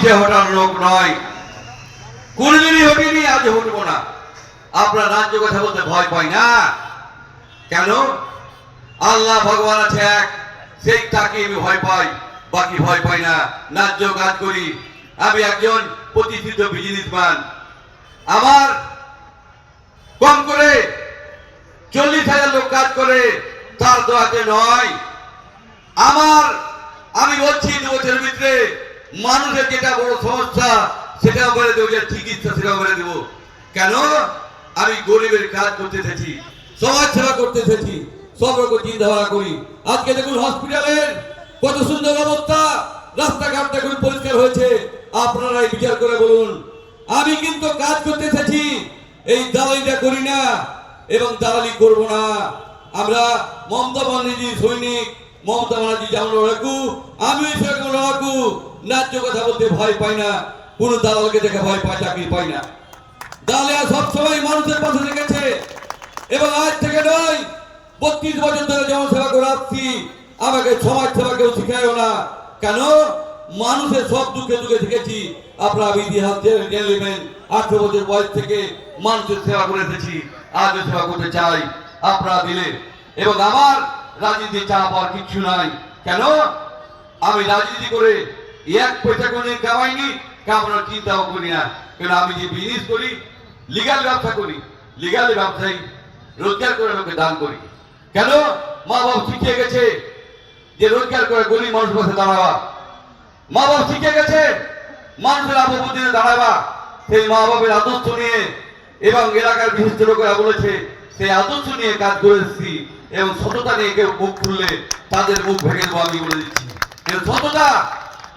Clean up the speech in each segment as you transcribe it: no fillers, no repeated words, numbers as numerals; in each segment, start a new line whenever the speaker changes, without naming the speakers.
পিঠে হটার লোক নয়, কোনদিনই হটিনি, আজ হটবো না। আপনার রাজ্য কথা বলতে ভয় পাই না কেন? আল্লাহ ভগবান আছে এক, সেই তাকে আমি ভয় পাই, বাকি ভয় পাই না। ন্যায্য কাজ করি। আমি একজন প্রতিষ্ঠিত বিজনেসম্যান। আমার কম করে 40,000 লোক কাজ করে, তার দোয়াতে নয়। আমি বলছি 2 বছরের ভিতরে মানুষের যেটা বড় সমস্যা সেটাও করে দেবো, যে চিকিৎসা সেটাও করে দেবো। কেন? আমি গরিবের কাজ করতে এসেছি, সমাজ সেবা করতে এসেছি, সব রকম চিন্তাধারা করি। আজকে দেখুন হসপিটালের কত সুন্দর অবস্থা, রাস্তাঘাট দেখুন পরিষ্কার হয়েছে। আপনারাই বিচার করে বলুন। আমি কিন্তু কাজ করতে এসেছি, এই দালালিটা করি না এবং দালালি করব না। আমরা মমতা ব্যানার্জি সৈনিক, মমতা ব্যানার্জি যেমন লড়াকু, আমি সেরকম লড়াকু। ন্যায্য কথা বলতে ভয় পাই না, কোন দালালকে দেখে ভয় পাই, চাকরি পাই না। দালালিয়া সবসময় মানুষের পাশে লেগেছে এবং আজ থেকে নয়, 32 বছর ধরে যেমন সেবা করে আসছি। আমাকে সমাজ সেবা কেউ শিখায়ও না। কেন? মানুষের সব দুঃখে দুঃখে শিখেছি। আপনার ইতিহাস জেনে নেবেন, 18 বছর বয়স থেকে মানুষের সেবা করে এসেছি, আজও সেবা করতে চাই আপনারা দিলে। এবং আমার রাজনীতি চাপ আর কিছু নাই। কেন? আমি রাজনীতি করে 1 পয়সা করে কামাইনি, কামানোর চিন্তাও করি না। কেন? আমি যে বিজনেস করি, লিগাল ব্যবসা করি, লিগাল ব্যবসায়ী রোজগার করে লোকে দান করি। কেন? মা বাবা শিখিয়ে গেছে যে রোজগার করে গরিব মানুষের পাশে দাঁড়াবা। মা বাবা শিখে গেছে মানুষের আপদে দাঁড়াবা। সেই মা বাবার আদর্শ নিয়ে এবং এলাকার বিশিষ্ট লোকেরা বলেছে সেই আদর্শ নিয়ে কাজ করে এসেছি। এবং সততা নিয়ে কেউ মুখ খুললে তাদের মুখ ভেঙে দেবো, আমি বলে দিচ্ছি। কিন্তু সততা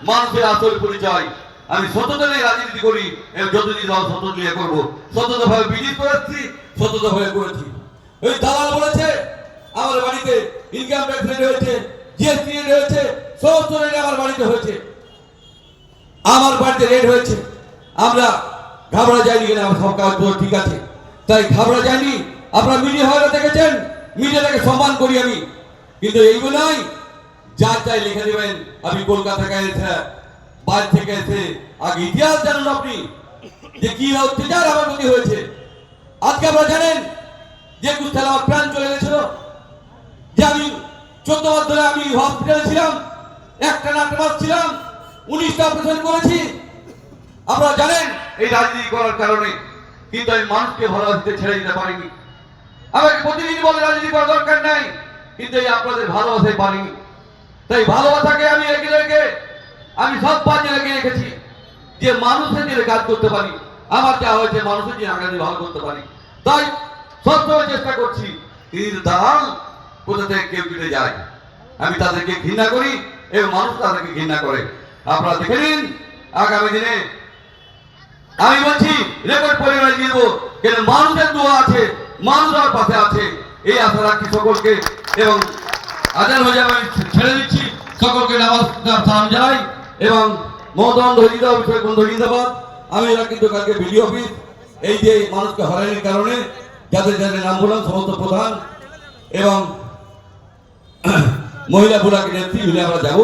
মানুষের আসল পরিচয়। আমি সততা নিয়ে রাজনীতি করি এবং যতদিন সততা নিয়ে করবো। সততা ভাবে বিজনেস করে এসেছি, সততা ভাবে করেছি। ওই দালাল বলেছে আমার বাড়িতে ইনকাম ট্যাক্স রেট হয়েছে, জিএসটি রেট হয়েছে, সমস্ত রেট আমার বাড়িতে হয়েছে, আমার বাড়িতে রেট হয়েছে। আমরা ঘাবড়া যাইনি, কেন? আমার সব কাজ ঠিক আছে, তাই ঘাবড়া যায়নি। আপনারা মিডিয়া হয়তো দেখেছেন, মিডিয়াটাকে সম্মান করি আমি। কিন্তু এইগুলো নয় যা চাই লিখে দেবেন। আমি কলকাতা থেকে এসে, বাইরে থেকে এসে আগে ইতিহাস জানুন আপনি, যে কি অত্যাচার আমার প্রতি হয়েছে। আজকে আপনারা জানেন যে 21 সালে আমার প্রাণ চলে গেছিল, যে আমি 14 মাস ধরে আমি হসপিটালে ছিলাম, একটা না 8 মাস ছিলাম, 19টা অপারেশন করেছি। আপনারা জানেন এই রাজনীতি করার কারণে। কিন্তু আমি মানুষকে ভালোবাসতে ছেড়ে দিতে পারিনি। আমাকে প্রতিদিন বলে রাজনীতি করার দরকার নাই, কিন্তু এই আপনাদের ভালোবাসায় পারিনি। তাই ভালোবাসাকে আমি রেখে রেখে আমি সব বাজে রেখে রেখেছি, যে মানুষের জন্য কাজ করতে পারি। আমার যা হয়েছে মানুষের জন্য আগামী ভালো করতে পারি, তাই সবসময় চেষ্টা করছি। কিন্তু দালাল কোথা থেকে কেউ জুড়ে যায়, আমি তাদেরকে ঘৃণা করি এবং মানুষ তাদেরকে ঘৃণা করে। আপনারা দেখে নিন আগামী দিনে। আমি বলছি রেকর্ড পরিমাণে দিয়ে দেবো, কিন্তু মানুষের দোয়া আছে, মানুষ আমার পাশে আছে, এই আশা রাখি সকলকে। এবং আজান হয়ে যাবে, আমি ছেড়ে দিচ্ছি। সকলকে নামাজ সালাম জানাই এবং মহতরম ধন্যবাদ, অভিষেক ধন্যবাদ। আমি এরা কিন্তু কালকে বিডিও অফিস এই যে মানুষকে হয়রানির কারণে যাদের যাদের নাম বললাম সমস্ত প্রধান এবং মহিলা বুড়াকে নেত্রী আমরা যাবো।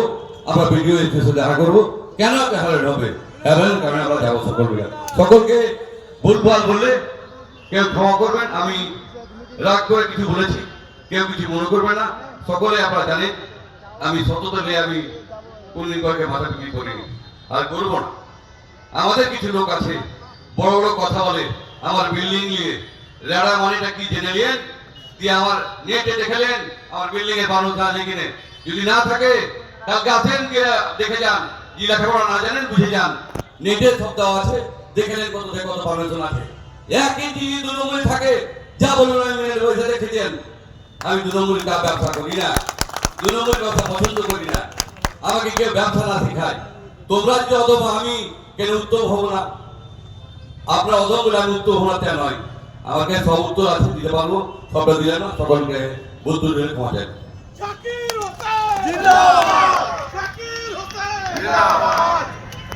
আমরা বিডিও অফিসে দেখা করবো। কেন হয়রানি হবে? হয়রানির কারণে আমরা যাবো সকল মিলে। সকলকে ভুলভাল বললে কেউ ক্ষমা করবেন। আমি রাগ করে কিছু বলেছি, কেউ কিছু মনে করবে না। সকলে আপনারা জানেন আমি সততা নিয়ে আমি কোনদিন কয়েককে মাথা বিক্রি করিনি আর করবো না। আমাদের কিছু লোক আছে বড় বড় কথা বলে, আমার বিল্ডিং নিয়ে রেড়া মানিটা কি জেনে নিলেন, দিয়ে আমার নেটে দেখালেন আমার বিল্ডিং এর মানুষ আছে কিনে। যদি না থাকে কালকে আসেন, দেখে যান। যে লেখাপড়া না জানেন বুঝে যান, নেটে সব দেওয়া আছে, দেখে নেন কত থেকে কত মানুষজন আছে। 1 ইঞ্চি 2 নম্বরে থাকে, যা বলুন আমি দেখে দেন। আমি 2 নম্বরের ব্যবসা করি না, 2 নম্বরের ব্যবসা পছন্দ করি না। আমাকে কেউ ব্যবসা না শেখায়। তোমরা যদি অদম, আমি কেন উত্তম হবো না? আপনার অদম বলে আমি উত্তম হবো না তা নয়। আমাকে সব উত্তর আছে, দিতে পারবো। সবটা দিলে না, সকলকে বুদ্ধ দিলে ক্ষমা যায়।
জাকির হোসেন জিন্দাবাদ, জাকির হোসেন জিন্দাবাদ।